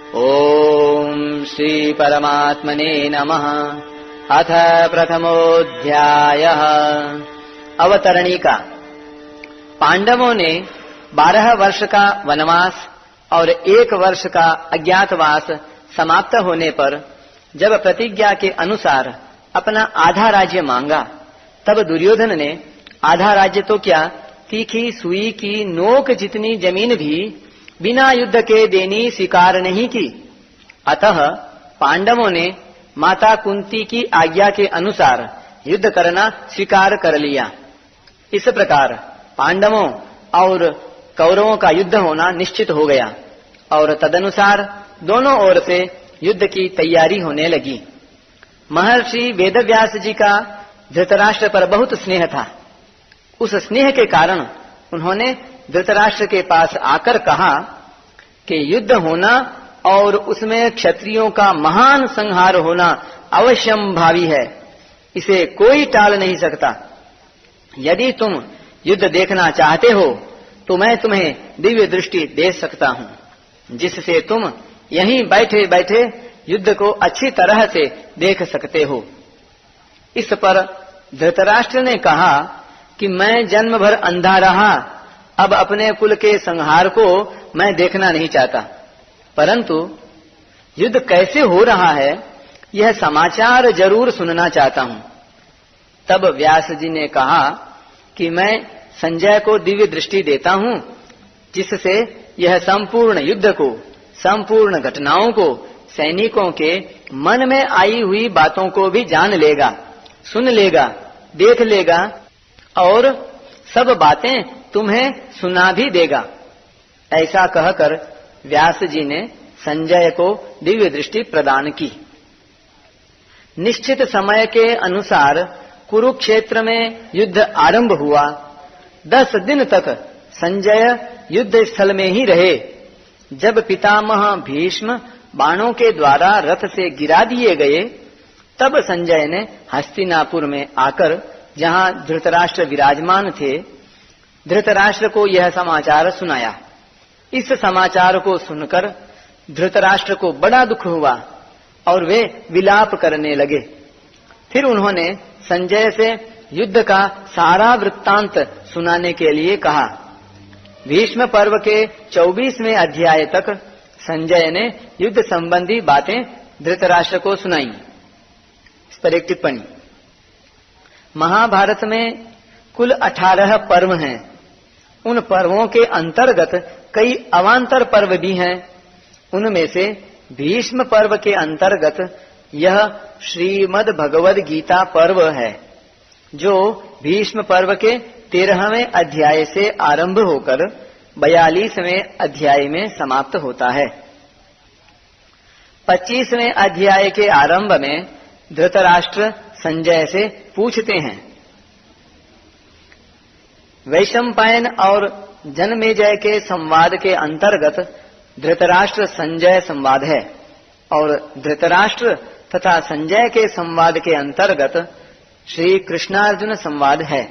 ओम श्री परमात्मने नमः। अथ प्रथमोऽध्यायः। अवतरणिका। पांडवों ने 12 वर्ष का वनवास और 1 वर्ष का अज्ञातवास समाप्त होने पर जब प्रतिज्ञा के अनुसार अपना आधा राज्य मांगा, तब दुर्योधन ने आधा राज्य तो क्या, तीखी सुई की नोक जितनी जमीन भी बिना युद्ध के देनी स्वीकार नहीं की। अतः पांडवों ने माता कुंती की आज्ञा के अनुसार युद्ध करना स्वीकार कर लिया। इस प्रकार पांडवों और कौरवों का युद्ध होना निश्चित हो गया और तदनुसार दोनों ओर से युद्ध की तैयारी होने लगी। महर्षि वेदव्यास जी का धृतराष्ट्र पर बहुत स्नेह था। उस स्नेह के कारण उन्होंने धृतराष्ट्र के पास आकर कहा कि युद्ध होना और उसमें क्षत्रियों का महान संहार होना अवश्यंभावी है, इसे कोई टाल नहीं सकता। यदि तुम युद्ध देखना चाहते हो तो मैं तुम्हें दिव्य दृष्टि दे सकता हूं, जिससे तुम यहीं बैठे बैठे युद्ध को अच्छी तरह से देख सकते हो। इस पर धृतराष्ट्र ने कहा कि मैं जन्म भर अंधा रहा, अब अपने कुल के संहार को मैं देखना नहीं चाहता, परंतु युद्ध कैसे हो रहा है यह समाचार जरूर सुनना चाहता हूं। तब व्यास जी ने कहा कि मैं संजय को दिव्य दृष्टि देता हूं, जिससे यह संपूर्ण युद्ध को, संपूर्ण घटनाओं को, सैनिकों के मन में आई हुई बातों को भी जान लेगा, सुन लेगा, देख लेगा और सब बातें तुम्हें सुना भी देगा। ऐसा कहकर व्यास जी ने संजय को दिव्य दृष्टि प्रदान की। निश्चित समय के अनुसार कुरुक्षेत्र में युद्ध आरंभ हुआ। 10 दिन तक संजय युद्ध स्थल में ही रहे। जब पितामह भीष्म बाणों के द्वारा रथ से गिरा दिए गए, तब संजय ने हस्तिनापुर में आकर, जहां धृतराष्ट्र विराजमान थे, धृतराष्ट्र को यह समाचार सुनाया। इस समाचार को सुनकर धृतराष्ट्र को बड़ा दुख हुआ और वे विलाप करने लगे। फिर उन्होंने संजय से युद्ध का सारा वृत्तांत सुनाने के लिए कहा। भीष्म पर्व के 24वें अध्याय तक संजय ने युद्ध संबंधी बातें धृतराष्ट्र को सुनाई। इस पर एक टिप्पणी। महाभारत में कुल 18 पर्व हैं। उन पर्वों के अंतर्गत कई अवांतर पर्व भी हैं। उनमें से भीष्म पर्व के अंतर्गत यह श्रीमद् भगवद गीता पर्व है, जो भीष्म पर्व के 13वें अध्याय से आरंभ होकर 42वें अध्याय में समाप्त होता है। 25वें अध्याय के आरंभ में धृतराष्ट्र संजय से पूछते हैं। वैशंपायन और जनमेजय के संवाद के अंतर्गत धृतराष्ट्र संजय संवाद है और धृतराष्ट्र तथा संजय के संवाद के अंतर्गत श्री कृष्णार्जुन संवाद है।